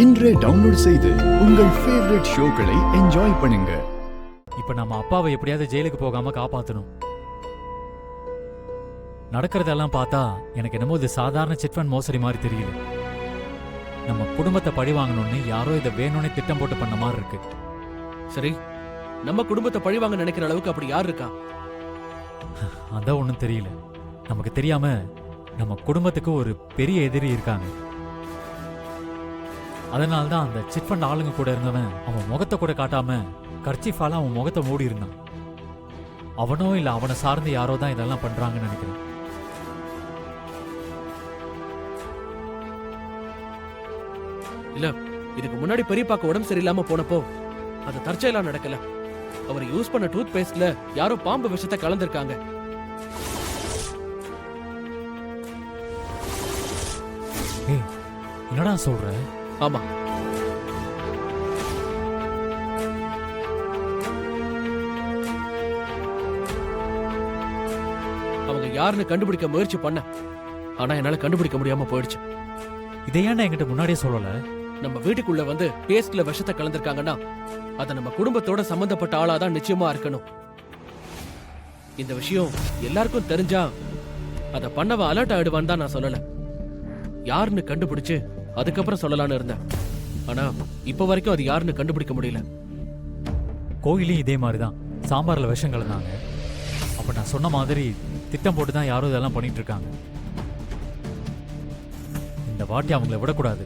இன்றே டவுன்லோட் செய்து உங்கள் ஃபேவரட் ஷோக்களை என்ஜாய் பண்ணுங்க. இப்ப நம்ம அப்பாவை எப்படியாவது ஜெயிலுக்கு போகாம காப்பாத்தணும். நடக்கிறதெல்லாம் பார்த்தா எனக்கு என்னமோ இது சாதாரண சிட்ஃபண்ட் மோசடி மாதிரி தெரியல. நம்ம குடும்பத்தை பழி வாங்கணும்னு யாரோ இதை வேணும்னே திட்டம் போட்டு பண்ண மாதிரி இருக்கு. சரி, நம்ம குடும்பத்தை பழி வாங்க நினைக்கிற அளவுக்கு அப்படி யார் இருக்கா? அதான் ஒண்ணும் தெரியல. நமக்கு தெரியாம நம்ம குடும்பத்துக்கு ஒரு பெரிய எதிரி இருக்காங்க. அதனால்தான் அந்த சிட்ஃபண்ட் ஆளுங்க கூட இருந்தவன் அவன் முகத்தை கூட காட்டாம கர்ச்சீஃபால அவன் முகத்தை மூடி இருந்தான். அவனோ இல்ல அவனை சார்ந்து யாரோ தான் இதெல்லாம் பண்றாங்கன்னு நினைக்கிறேன். இல்ல, இதுக்கு முன்னாடி பெரியப்பாக்கு உடம்பு சரியில்லாம போனப்போ அது தற்செயலா நடக்கல. அவர் யூஸ் பண்ண டூத் பேஸ்ட்ல யாரோ பாம்பு விஷத்தை கலந்திருக்காங்க. ஏய், என்னடா சொல்ற? ஆமா, அவங்க யாருன்னு கண்டுபிடிக்க முயற்சி பண்ண, ஆனா என்னால கண்டுபிடிக்க முடியாம போயிடுச்சு. இதை ஏன்டா என்கிட்ட முன்னாடியே சொல்லல? நம்ம வீட்டுக்குள்ள வந்து பேஸ்ட்ல விஷத்தை கலந்திருக்காங்கன்னா அது நம்ம குடும்பத்தோட சம்பந்தப்பட்ட ஆளாதான் நிச்சயமா இருக்கணும். இந்த விஷயம் எல்லாருக்கும் தெரிஞ்சா அத பண்ணவ அலர்ட் ஆயிடுவான்னு தான் நான் சொல்லல. யாருன்னு கண்டுபிடிச்சு அதுக்கப்புறம் சொல்லலான்னு இருந்தேன். ஆனா இப்ப வரைக்கும் அது யாருன்னு கண்டுபிடிக்க முடியல. கோயிலையும் இதே மாதிரிதான் சாம்பார்ல விஷம் கலந்தாங்க. அப்ப நான் சொன்ன மாதிரி திட்டம் போட்டு தான் யாரும் இதெல்லாம் பண்ணிட்டு இருக்காங்க. இந்த வாட்டி அவங்கள விடக்கூடாது.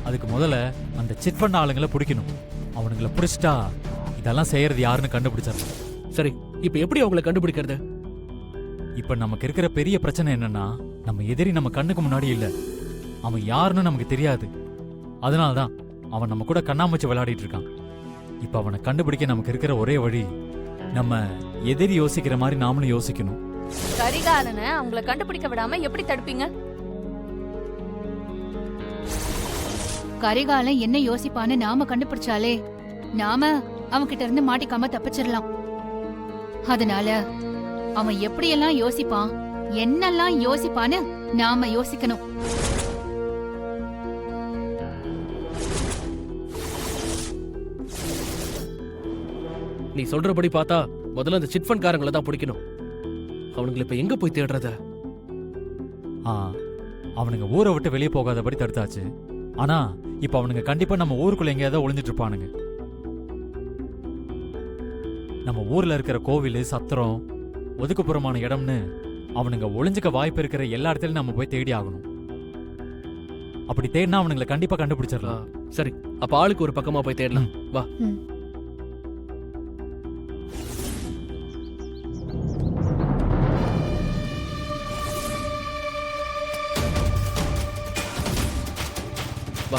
அதுக்கு முதல்ல அந்த சிட்ஃபண்ட் ஆளுங்களை பிடிக்கணும். அவனுங்களை பிடிச்சிட்டா இதெல்லாம் செய்யறது யாருன்னு கண்டுபிடிச்சிடலாம். சரி, இப்ப எப்படி அவங்களை கண்டுபிடிக்கிறது? இப்ப நமக்கு இருக்கிற பெரிய பிரச்சனை என்னன்னா, நம்ம எதிரி நம்ம கண்ணுக்கு முன்னாடி இல்ல. அவன் யாருன்னு நமக்கு தெரியாது. அதனால்தான் அவன் நம்ம கூட கண்ணாமூச்சி விளையாடிட்டு இருக்கான். இப்ப அவனை கண்டுபிடிக்க நமக்கு இருக்கிற ஒரே வழி, நம்ம எதிரி யோசிக்கிற மாதிரி நாமளும் யோசிக்கணும். கரிகாலனை அவங்கள கண்டுபிடிக்க விடாம எப்படி தடுப்பீங்க? கரிகாலன் என்ன யோசிப்பான்னு நாம கண்டுபிடிச்சாலே நாம அவன்கிட்ட இருந்து மாட்டிக்காம தப்பிச்சிடலாம். அதனால அவன் எப்படியெல்லாம் யோசிப்பான், என்னெல்லாம் யோசிப்பான்னு நாம யோசிக்கணும். நீ சொல்றபடி பார்த்தா முதல்ல அந்த சிட்ஃபண்ட் காரங்களை தான் பிடிக்கணும். அவனுங்களை இப்ப எங்க போய் தேடுறத? அவனுங்க ஊரை விட்டு வெளியே போகாதபடி தடுத்தாச்சு. ஆனா இப்ப அவனுங்க கண்டிப்பா நம்ம ஊருக்குள்ள எங்கேயாவது ஒளிஞ்சிட்டு இருப்பானுங்க. நம்ம ஊர்ல இருக்கிற கோவில், சத்திரம், ஒதுக்குப்புறமான இடம்னு அவனுங்க ஒளிஞ்சுக்க வாய்ப்பு இருக்கிற எல்லா இடத்துலயும் நம்ம போய் தேடி ஆகணும். அப்படி தேடினா அவனுங்களை கண்டிப்பா கண்டுபிடிச்சிடலாம். சரி, அப்ப ஆளுக்கு ஒரு பக்கமா போய் தேடலாம். வா. வா.